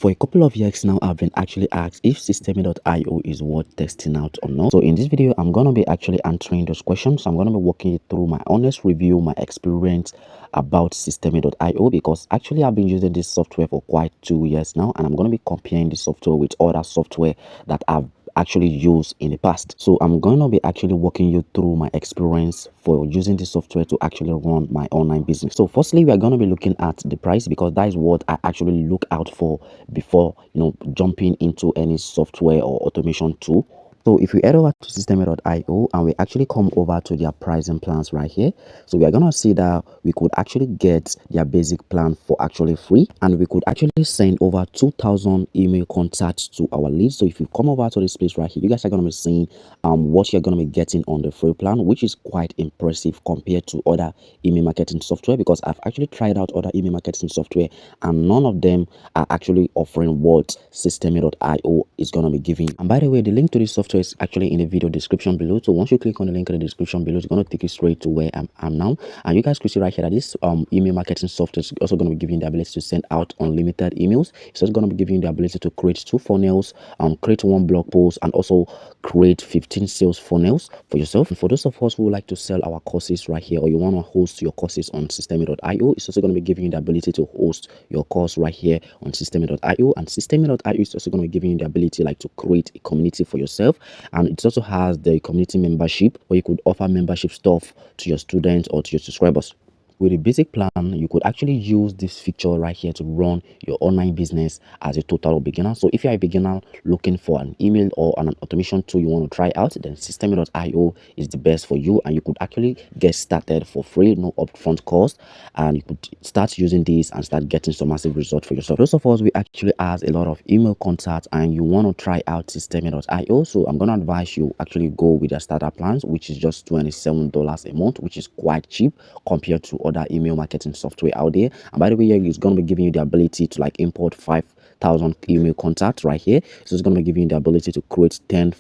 For a couple of years now, I've been actually asked if Systemi.io is worth testing out or not. So in this video, I'm going to be actually answering those questions. So I'm going to be walking you through my honest review, my experience about Systemi.io, because actually I've been using this software for quite 2 years now, and I'm going to be comparing this software with other software that I've actually used in the past. So I'm going to be actually walking you through my experience for using this software to actually run my online business. So firstly, we are going to be looking at the price, because that is what I actually look out for before jumping into any software or automation tool. So if we head over to Systemi.io and we actually come over to their pricing plans right here, so we are going to see that we could actually get their basic plan for actually free, and we could actually send over 2,000 email contacts to our leads. So if you come over to this place right here, you guys are going to be seeing what you're going to be getting on the free plan, which is quite impressive compared to other email marketing software, because I've actually tried out other email marketing software and none of them are actually offering what Systemi.io is going to be giving. And by the way, the link to this software is actually in the video description below. So once you click on the link in the description below, it's going to take you straight to where I'm now. And you guys could see right here that this email marketing software is also going to be giving you the ability to send out unlimited emails. It's also going to be giving you the ability to create 2 funnels, create 1 blog post, and also create 15 sales funnels for yourself. And for those of us who would like to sell our courses right here, or you want to host your courses on Systemi.io, it's also going to be giving you the ability to host your course right here on Systemi.io. And Systemi.io is also going to be giving you the ability to create a community for yourself, and it also has the community membership where you could offer membership stuff to your students or to your subscribers. With a basic plan, you could actually use this feature right here to run your online business as a total beginner. So if you're a beginner looking for an email or an automation tool you want to try out, then Systemi.io is the best for you, and you could actually get started for free, no upfront cost, and you could start using this and start getting some massive results for yourself. Those of us, we actually has a lot of email contacts and you want to try out Systemi.io, so I'm going to advise you actually go with their starter plans, which is just $27 a month, which is quite cheap compared to other email marketing software out there. And by the way, it's going to be giving you the ability to import 5,000 email contacts right here. So it's going to be giving you the ability to create 10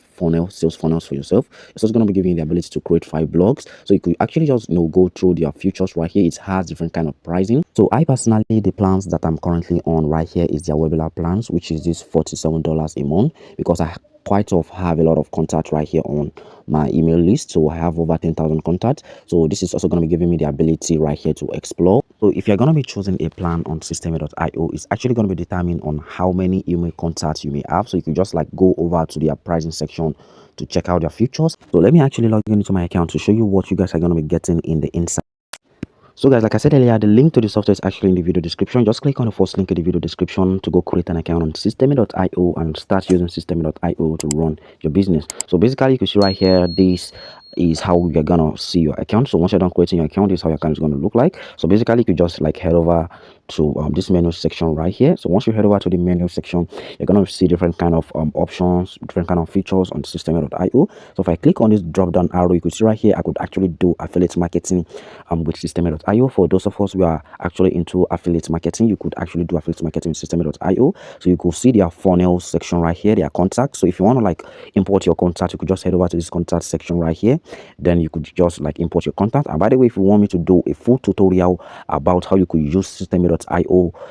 sales funnels for yourself. It's also going to be giving you the ability to create 5 blogs. So you could actually just go through their features right here. It has different kind of pricing. So I personally, the plans that I'm currently on right here is their webinar plans, which is this $47 a month, because I have a lot of contacts right here on my email list. So I have over 10,000 contacts. So this is also going to be giving me the ability right here to explore. So if you're going to be choosing a plan on Systemi.io, it's actually going to be determined on how many email contacts you may have. So you can just go over to their pricing section to check out their features. So let me actually log into my account to show you what you guys are going to be getting in the inside. So guys, like I said earlier, the link to the software is actually in the video description. Just click on the first link in the video description to go create an account on Systemi.io and start using Systemi.io to run your business. So basically, you can see right here, this is how you're gonna see your account. So once you're done creating your account, this is how your account is going to look like. So basically, you could just head over to this menu section right here. So once you head over to the menu section, you're going to see different kind of options, different kind of features on Systemi.io. So if I click on this drop down arrow, you could see right here I could actually do affiliate marketing with Systemi.io. For those of us who are actually into affiliate marketing, you could actually do affiliate marketing with Systemi.io. So you could see their funnel section right here, their contacts. So if you want to import your contact, you could just head over to this contact section right here. Then you could just import your contact. And by the way, if you want me to do a full tutorial about how you could use Systemi.io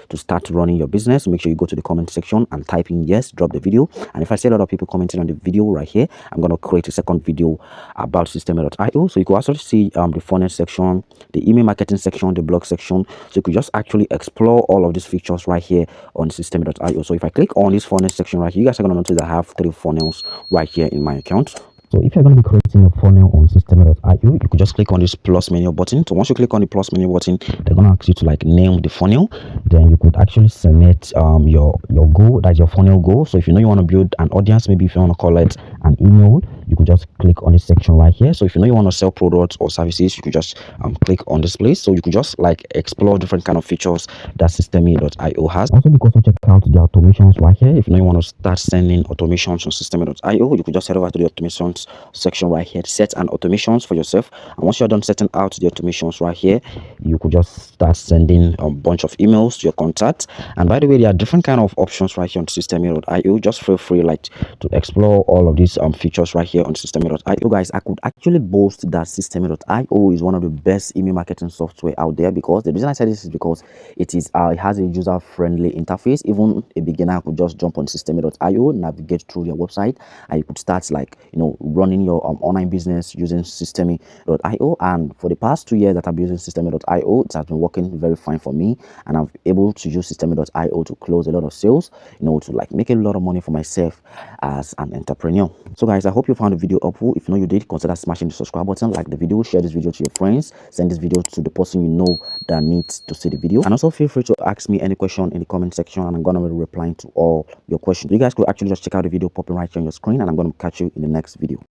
to start running your business, make sure you go to the comment section and type in yes, drop the video. And if I see a lot of people commenting on the video right here, I'm going to create a second video about Systemi.io. So you could also see the funnel section, the email marketing section, the blog section. So you could just actually explore all of these features right here on Systemi.io. So if I click on this funnel section right here, you guys are going to notice I have 3 funnels right here in my account. So if you're going to be creating a funnel on Systemi.io, you could just click on this plus menu button. So once you click on the plus menu button, they're going to ask you to name the funnel. Then you could actually select your goal, that's your funnel goal. So if you want to build an audience, maybe if you want to call it an email, you could just click on this section right here. So if you want to sell products or services, you could just click on this place. So you could just explore different kind of features that Systemi.io has. Also, you could also check out the automations right here. If you want to start sending automations on Systemi.io, you could just head over to the automations automations section right here. Set an automations for yourself, and once you're done setting out the automations right here, you could just start sending a bunch of emails to your contacts. And by the way, there are different kind of options right here on systeme.io. Just feel free like to explore all of these features right here on systeme.io. Guys, I could actually boast that systeme.io is one of the best email marketing software out there, because the reason I say this is because it has a user friendly interface. Even a beginner could just jump on systeme.io, navigate through their website, and you could start like running your online business using systeme.io. And for the past 2 years that I've been using systeme.io, it has been working very fine for me, and I'm able to use systeme.io to close a lot of sales, to like make a lot of money for myself as an entrepreneur. So guys, I hope you found the video helpful. If you did, consider smashing the subscribe button, like the video, share this video to your friends, send this video to the person you know that needs to see the video, and also feel free to ask me any question in the comment section, and I'm gonna be replying to all your questions. You guys could actually just check out the video popping right here on your screen, and I'm gonna catch you in the next video.